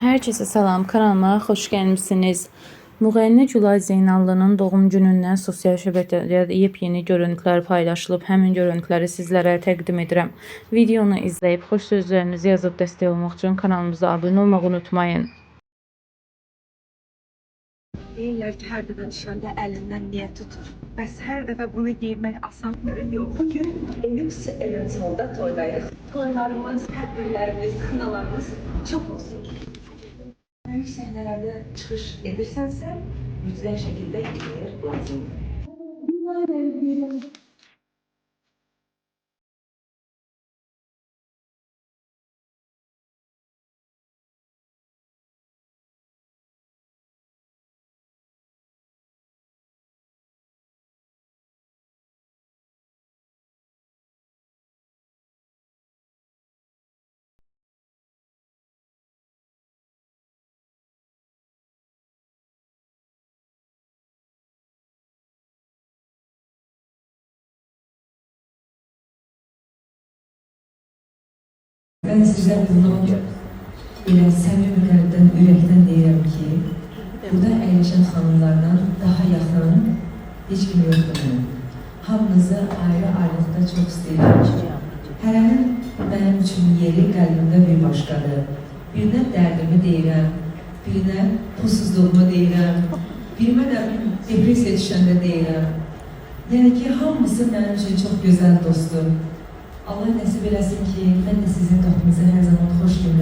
Herkese salam, kanalıma xoş gəlmisiniz. Müğənni Gülay Zeynallının doğum günündən sosial şəbəkələrdə yepyeni görüntülər paylaşılıb. Həmin görüntüləri sizlərə təqdim edirəm. Videonu izləyib xoş sözlərinizi yazıb dəstək olmaq üçün kanalımıza abunə olmağı unutmayın. Deyirlər ki, hər dəfə düşəndə əlindən niyə tutur? Bəs hər dəfə bunu giymək asan yox. Bugün lüks evin sonunda toydayıq. Toylarımız, tədbirlərimiz, kınalarımız çox olsun. Böyük səhnələrdə çıxış edirsənsə, mütləq şəkildə giyinir lazımdır. Ben size bunu elə səmimi qəlbdən, ürəkdən deyirəm ki, burada əyləşən xanımlardan daha yaxın heç kim yoxdur mənim. Hamınızı ayrı-ayrılıqda çox istəyirəm. Hərənin mənim üçün yeri qəlbimdə bir başqadır. Birinə dərdimi deyirəm, birinə pulsuzluğumu deyirəm, birinə də depresiya düşəndə deyirəm. Yəni ki, hamısı mənim üçün çox gözəl dostdur. Allah nəsib eləsin ki, mən də sizin qapınıza hər zaman xoş gəlmişəm.